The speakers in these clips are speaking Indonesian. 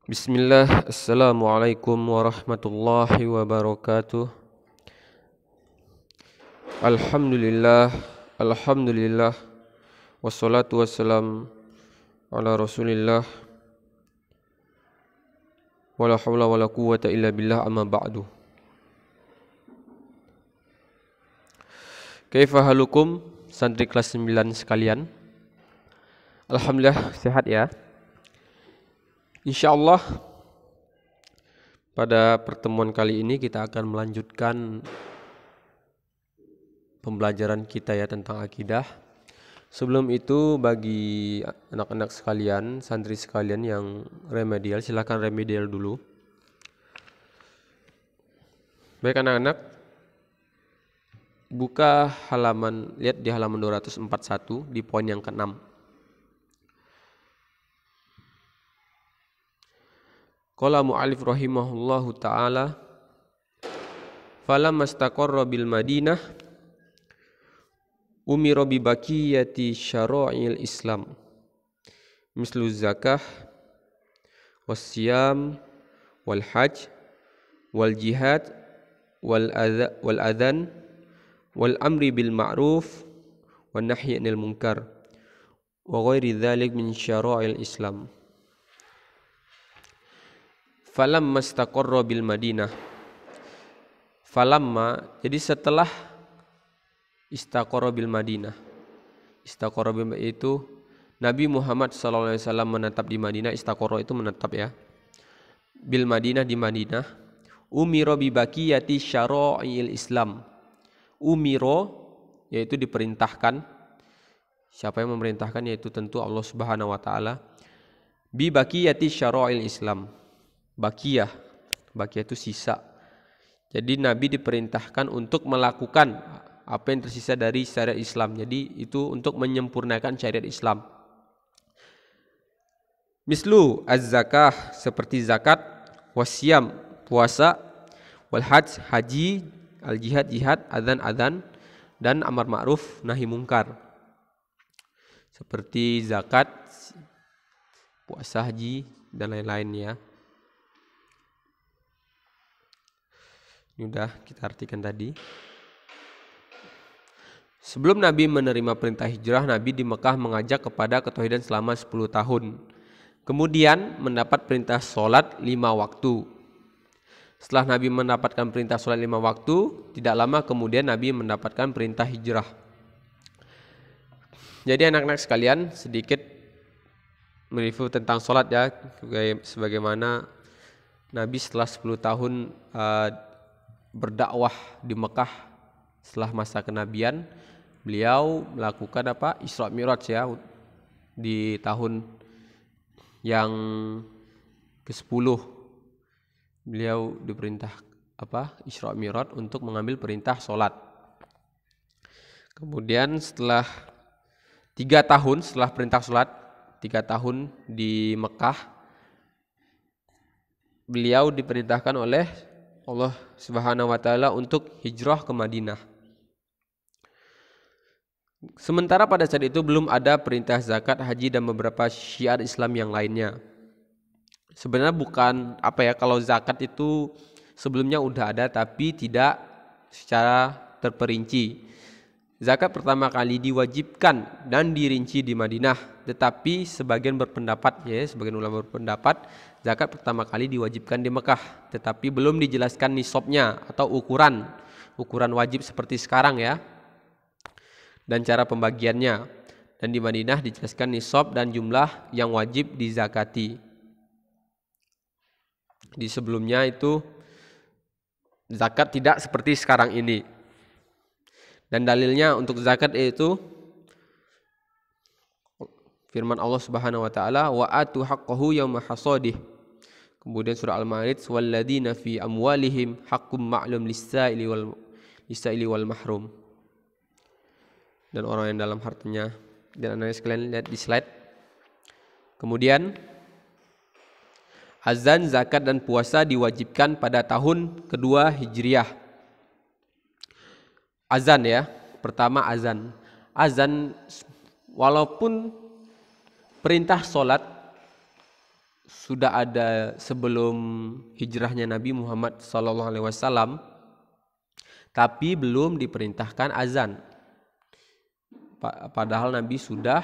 Bismillah, Assalamualaikum warahmatullahi wabarakatuh. Alhamdulillah, Alhamdulillah, wassalatu wassalam ala rasulillah, wala hawla wala quwwata illa billah, amma ba'du. Kaifa halukum, santri kelas 9 sekalian? Alhamdulillah sehat ya. Insyaallah pada pertemuan kali ini kita akan melanjutkan pembelajaran kita ya tentang akidah. Sebelum itu bagi anak-anak sekalian, santri sekalian yang remedial, silakan remedial dulu. Baik anak-anak, buka halaman, lihat di halaman 241 di poin yang ke-6. Qala mu'alif rahimahullahu ta'ala, falamma istaqarra bil Madinah umira bi baqiyati syara'il Islam mislu zakah wassiyam wal hajj wal jihad wal adhan wal amri bil ma'ruf wan nahyi 'anil munkar wa ghairi dzalik min syara'il Islam. Falamma istaqarra bil Madinah. Falamma, jadi setelah istaqarra bil Madinah. Istaqarra bil itu Nabi Muhammad SAW menetap di Madinah. Istaqarra itu menetap ya. Bil Madinah, di Madinah. Umiro bi baqiyati syara'il Islam. Umiro yaitu diperintahkan. Siapa yang memerintahkan? Yaitu tentu Allah Subhanahu wa taala. Bi baqiyati syara'il Islam. Baqiyah itu sisa. Jadi Nabi diperintahkan untuk melakukan apa yang tersisa dari syariat Islam. Jadi itu untuk menyempurnakan syariat Islam. Mislu az-zakah, seperti zakat, wasyam, puasa, wal hajj, haji, al-jihad, jihad, adzan, dan amar ma'ruf nahi mungkar. Seperti zakat, puasa, haji, dan lain-lain ya. Ini udah kita artikan tadi. Sebelum Nabi menerima perintah hijrah, Nabi di Mekah mengajak kepada ketauhidan selama 10 tahun. Kemudian mendapat perintah sholat 5 waktu. Setelah Nabi mendapatkan perintah sholat 5 waktu, tidak lama kemudian Nabi mendapatkan perintah hijrah. Jadi anak-anak sekalian, sedikit mereview tentang sholat ya. Sebagaimana Nabi setelah 10 tahun berdakwah di Mekah, setelah masa kenabian, beliau melakukan Isra Mi'raj ya, di tahun yang ke-10 beliau diperintah Isra Mi'raj untuk mengambil perintah sholat. Kemudian setelah 3 tahun setelah perintah sholat, 3 tahun di Mekah, beliau diperintahkan oleh Allah Subhanahu wa taala untuk hijrah ke Madinah. Sementara pada saat itu belum ada perintah zakat, haji, dan beberapa syiar Islam yang lainnya. Sebenarnya bukan kalau zakat itu sebelumnya udah ada tapi tidak secara terperinci. Zakat pertama kali diwajibkan dan dirinci di Madinah, tetapi sebagian ulama berpendapat zakat pertama kali diwajibkan di Mekah, tetapi belum dijelaskan nisabnya atau ukuran wajib seperti sekarang ya, dan cara pembagiannya. Dan di Madinah dijelaskan nisab dan jumlah yang wajib dizakati. Di sebelumnya itu zakat tidak seperti sekarang ini. Dan dalilnya untuk zakat yaitu firman Allah Subhanahu wa taala, wa atu haqqahu yauma hasadih. Kemudian surah Al-Ma'id, walladzina fi amwalihim haqqum ma'lum lis-sa'ili wal mahrum. Dan orang yang dalam hartanya, dan anak sekalian lihat di slide. Kemudian azan, zakat, dan puasa diwajibkan pada tahun kedua Hijriah. Azan ya, pertama azan. Azan walaupun perintah sholat sudah ada sebelum hijrahnya Nabi Muhammad SAW, tapi belum diperintahkan azan. Padahal Nabi sudah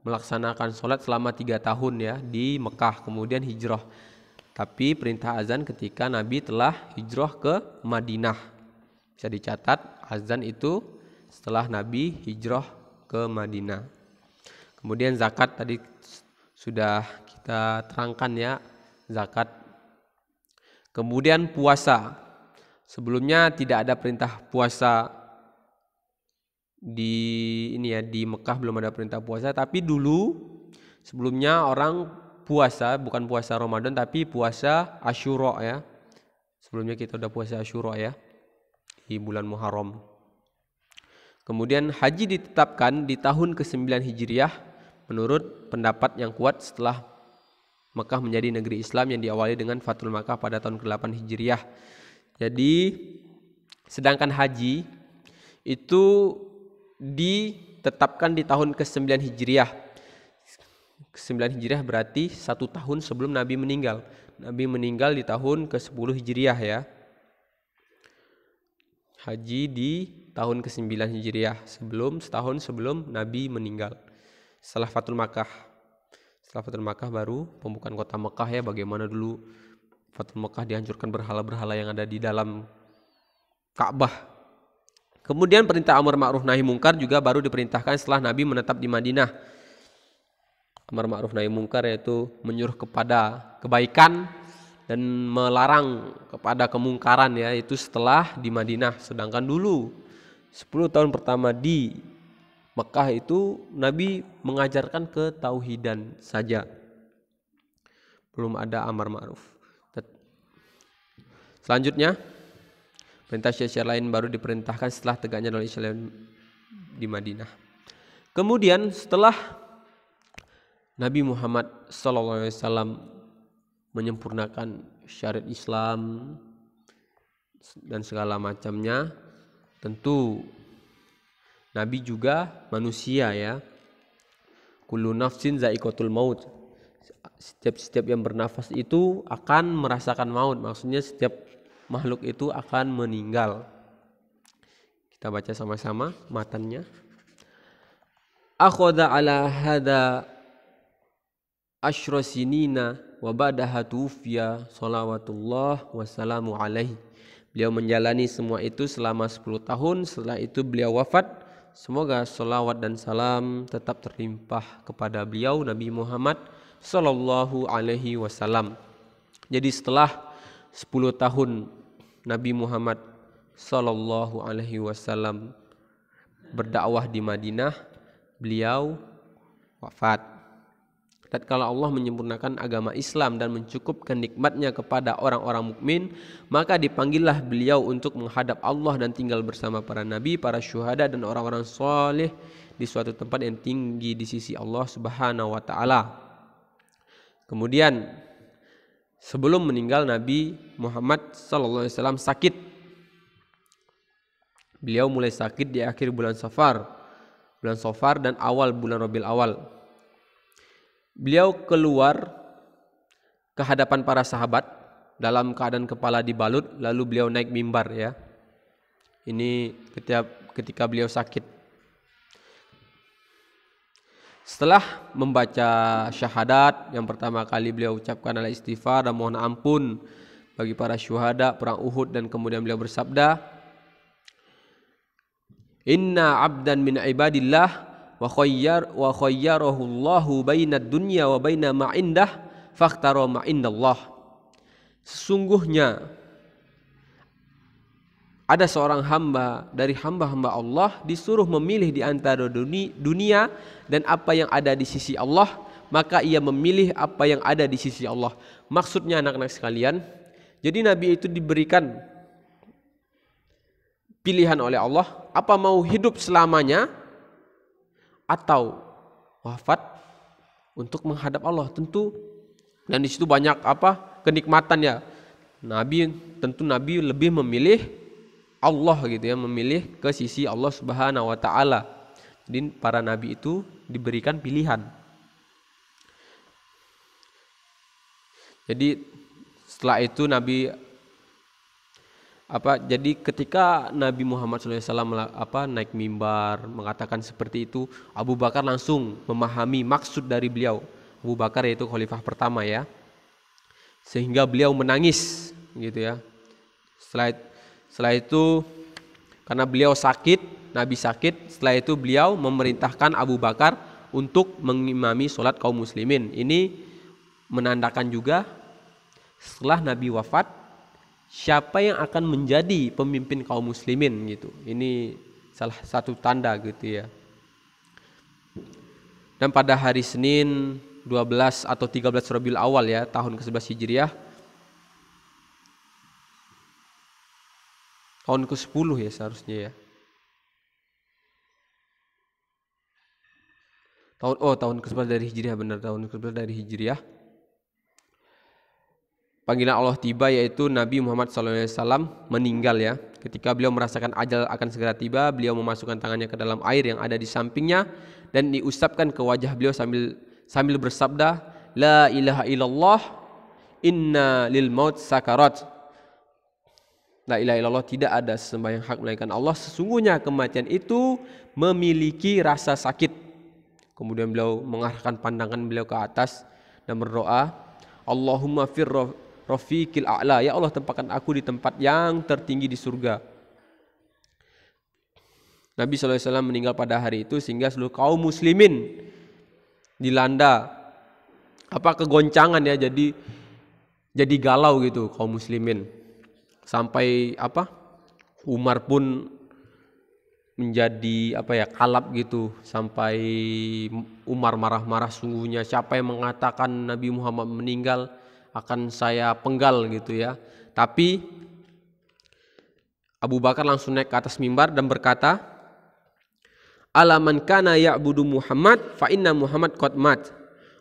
melaksanakan sholat selama 3 tahun ya di Mekah, kemudian hijrah. Tapi perintah azan ketika Nabi telah hijrah ke Madinah. Bisa dicatat, azan itu setelah Nabi hijrah ke Madinah. Kemudian zakat tadi sudah kita terangkan ya, zakat. Kemudian puasa. Sebelumnya tidak ada perintah puasa di Mekah, belum ada perintah puasa, tapi dulu sebelumnya orang puasa, bukan puasa Ramadan tapi puasa Asyura ya. Sebelumnya kita udah puasa Asyura ya di bulan Muharram. Kemudian haji ditetapkan di tahun ke-9 Hijriah menurut pendapat yang kuat setelah Mekah menjadi negeri Islam yang diawali dengan Fathul Makkah pada tahun ke-8 Hijriah. Jadi sedangkan haji itu ditetapkan di tahun ke-9 Hijriah. Ke-9 Hijriah berarti 1 tahun sebelum Nabi meninggal. Nabi meninggal di tahun ke-10 Hijriah ya. Haji di tahun ke-9 Hijriah, setahun sebelum Nabi meninggal. Setelah Fathul Makkah. Setelah Fathul Makkah baru pembukaan kota Mekah ya, bagaimana dulu Fathul Makkah dihancurkan berhala-berhala yang ada di dalam Ka'bah. Kemudian perintah amar ma'ruf nahi mungkar juga baru diperintahkan setelah Nabi menetap di Madinah. Amar ma'ruf nahi mungkar yaitu menyuruh kepada kebaikan dan melarang kepada kemungkaran ya, itu setelah di Madinah. Sedangkan dulu 10 tahun pertama di Mekah itu Nabi mengajarkan ketauhidan saja, belum ada amar ma'ruf. Selanjutnya perintah syiar lain baru diperintahkan setelah tegaknya daulah Islam di Madinah. Kemudian setelah Nabi Muhammad SAW menyempurnakan syariat Islam dan segala macamnya, tentu Nabi juga manusia ya. Kullu nafsin za'iqatul maut. Setiap yang bernafas itu akan merasakan maut. Maksudnya setiap makhluk itu akan meninggal. Kita baca sama-sama matannya. Akhadha ala hada asyra sinina wa ba'daha tufiya salawatullah wassalamu alaihi. Beliau menjalani semua itu selama 10 tahun, setelah itu beliau wafat. Semoga salawat dan salam tetap terlimpah kepada beliau Nabi Muhammad sallallahu alaihi wasallam. Jadi setelah 10 tahun Nabi Muhammad sallallahu alaihi wasallam berdakwah di Madinah, beliau wafat. Tatkala Allah menyempurnakan agama Islam dan mencukupkan nikmatnya kepada orang-orang mukmin, maka dipanggillah beliau untuk menghadap Allah dan tinggal bersama para nabi, para syuhada dan orang-orang saleh di suatu tempat yang tinggi di sisi Allah Subhanahu wa taala. Kemudian sebelum meninggal Nabi Muhammad sallallahu alaihi wasallam sakit. Beliau mulai sakit di akhir bulan Safar dan awal bulan Rabiul Awal. Beliau keluar ke hadapan para sahabat dalam keadaan kepala dibalut, lalu beliau naik mimbar ya. Ini ketika beliau sakit. Setelah membaca syahadat, yang pertama kali beliau ucapkan adalah istighfar dan mohon ampun bagi para syuhada perang Uhud, dan kemudian beliau bersabda, "Inna 'abdan min ibadillah wa khayyarahu Allahu bainad dunya wa baina ma indah fakhtara ma indallah." Sesungguhnya ada seorang hamba dari hamba-hamba Allah disuruh memilih di antara dunia dan apa yang ada di sisi Allah, maka ia memilih apa yang ada di sisi Allah. Maksudnya anak-anak sekalian, jadi Nabi itu diberikan pilihan oleh Allah, apa mau hidup selamanya atau wafat untuk menghadap Allah. Tentu, dan di situ banyak kenikmatan ya. Nabi lebih memilih Allah gitu ya, memilih ke sisi Allah Subhanahu wa taala. Jadi para nabi itu diberikan pilihan. Jadi setelah itu jadi ketika Nabi Muhammad SAW naik mimbar mengatakan seperti itu, Abu Bakar langsung memahami maksud dari beliau. Abu Bakar yaitu khalifah pertama ya, sehingga beliau menangis gitu ya. Setelah itu karena beliau sakit, Nabi sakit, setelah itu beliau memerintahkan Abu Bakar untuk mengimami sholat kaum muslimin. Ini menandakan juga setelah Nabi wafat, siapa yang akan menjadi pemimpin kaum muslimin gitu. Ini salah satu tanda gitu ya. Dan pada hari Senin 12 atau 13 Rabiul Awal ya, tahun ke-11 Hijriah, tahun ke-10 ya seharusnya ya. Tahun ke-11 dari Hijriah, benar, tahun ke-11 dari Hijriah. Panggilan Allah tiba, yaitu Nabi Muhammad SAW meninggal ya. Ketika beliau merasakan ajal akan segera tiba, beliau memasukkan tangannya ke dalam air yang ada di sampingnya dan diusapkan ke wajah beliau sambil bersabda, La ilaha illallah, inna lil maut sakarat. La ilaha illallah, tidak ada sembahyang hak melainkan Allah, sesungguhnya kematian itu memiliki rasa sakit. Kemudian beliau mengarahkan pandangan beliau ke atas dan berdoa, Allahumma fir rafiqil a'la, ya Allah tempatkan aku di tempat yang tertinggi di surga. Nabi SAW meninggal pada hari itu sehingga seluruh kaum muslimin dilanda kegoncangan ya, jadi galau gitu kaum muslimin. Sampai Umar pun menjadi kalap gitu, sampai Umar marah-marah, sungguhnya siapa yang mengatakan Nabi Muhammad meninggal akan saya penggal gitu ya. Tapi Abu Bakar langsung naik ke atas mimbar dan berkata, Ala man kana ya'budu Muhammad fa inna Muhammad qad mat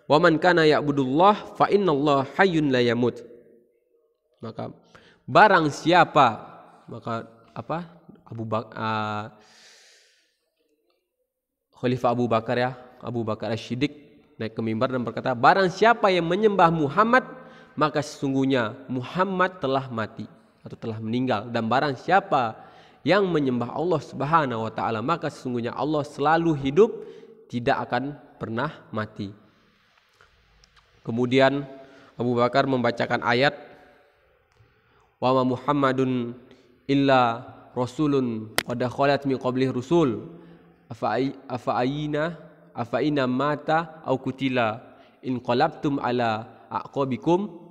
wa man kana ya'budullah fa innallaha hayyun la yamut. Maka barang siapa, Khalifah Abu Bakar ya, Abu Bakar As-Siddiq naik ke mimbar dan berkata, barang siapa yang menyembah Muhammad, maka sesungguhnya Muhammad telah mati atau telah meninggal, dan barang siapa yang menyembah Allah Subhanahu wa taala, maka sesungguhnya Allah selalu hidup, tidak akan pernah mati. Kemudian Abu Bakar membacakan ayat, wa ma Muhammadun illa rasulun qad khalat min qablihi rusul afa ina mata au kutila in qalabtum ala aqabikum.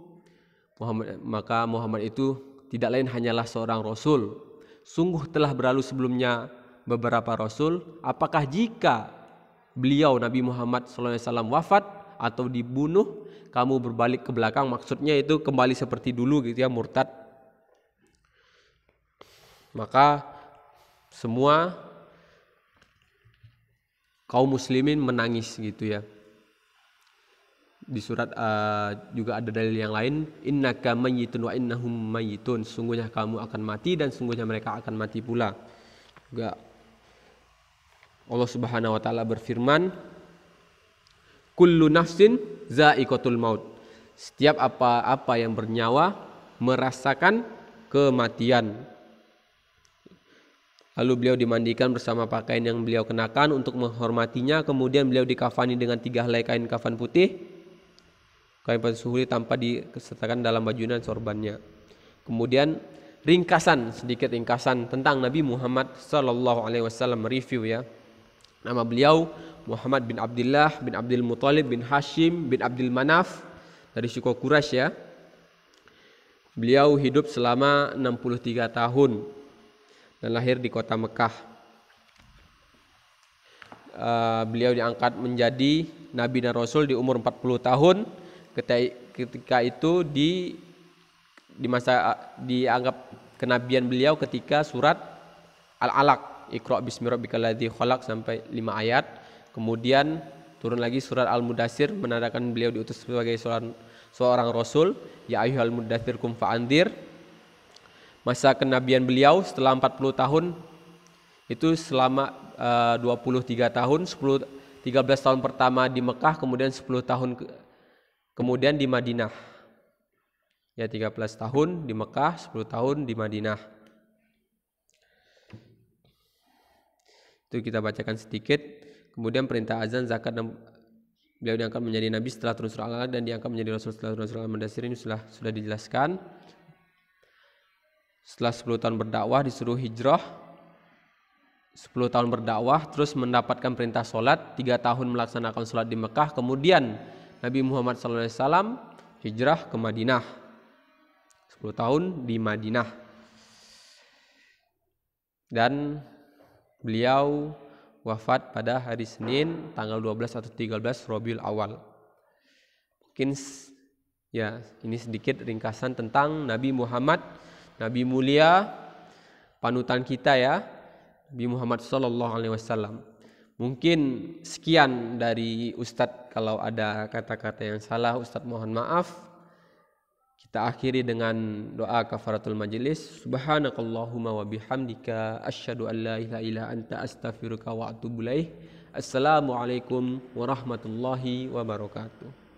Maka Muhammad itu tidak lain hanyalah seorang rasul. Sungguh telah berlalu sebelumnya beberapa rasul. Apakah jika beliau Nabi Muhammad SAW wafat atau dibunuh, kamu berbalik ke belakang? Maksudnya itu kembali seperti dulu gitu ya, murtad. Maka semua kaum muslimin menangis gitu ya. Di surat juga ada dalil yang lain, innaka mayyitun wa innahum mayyitun, sungguhnya kamu akan mati dan sungguhnya mereka akan mati pula. Juga Allah Subhanahu wa taala berfirman, kullu nafsin za'iqatul maut, setiap apa yang bernyawa merasakan kematian. Lalu beliau dimandikan bersama pakaian yang beliau kenakan untuk menghormatinya. Kemudian beliau dikafani dengan 3 helai kain kafan putih, kain suhuli tanpa disertakan dalam bajunya dan sorbannya. Kemudian sedikit ringkasan tentang Nabi Muhammad sallallahu alaihi wasallam, review ya. Nama beliau Muhammad bin Abdullah bin Abdul Muthalib bin Hashim bin Abdul Manaf dari suku Quraisy ya. Beliau hidup selama 63 tahun dan lahir di kota Mekah. Beliau diangkat menjadi Nabi dan Rasul di umur 40 tahun. Ketika itu dianggap kenabian beliau ketika surat Al-Alaq, Iqra bismi rabbikal ladzi khalaq sampai 5 ayat. Kemudian turun lagi surat Al-Mudaththir menandakan beliau diutus sebagai seorang rasul, ya ayyuhal mudaththir qum fa'andzir. Masa kenabian beliau setelah 40 tahun itu selama 23 tahun, 13 tahun pertama di Mekah, kemudian 10 tahun kemudian di Madinah. Ya 13 tahun di Mekah, 10 tahun di Madinah. Itu kita bacakan sedikit. Kemudian perintah azan, zakat, dan beliau diangkat menjadi nabi setelah turun surah Al-Alaq dan diangkat menjadi rasul setelah turun surah Al-Mudaththir, ini sudah dijelaskan. Setelah 10 tahun berdakwah disuruh hijrah, 10 tahun berdakwah terus mendapatkan perintah sholat, 3 tahun melaksanakan sholat di Mekah. Kemudian Nabi Muhammad SAW hijrah ke Madinah, 10 tahun di Madinah, dan beliau wafat pada hari Senin tanggal 12 atau 13 Rabiul Awal. Mungkin ya ini sedikit ringkasan tentang Nabi Muhammad, Nabi mulia, panutan kita ya, Nabi Muhammad SAW. Mungkin sekian dari Ustadz, kalau ada kata-kata yang salah Ustadz mohon maaf. Kita akhiri dengan doa kafaratul majlis. Subhanakallahumma wa bihamdika asyhadu an la ilaha illa anta astaghfiruka wa atubu ilaik. Assalamualaikum warahmatullahi wabarakatuh.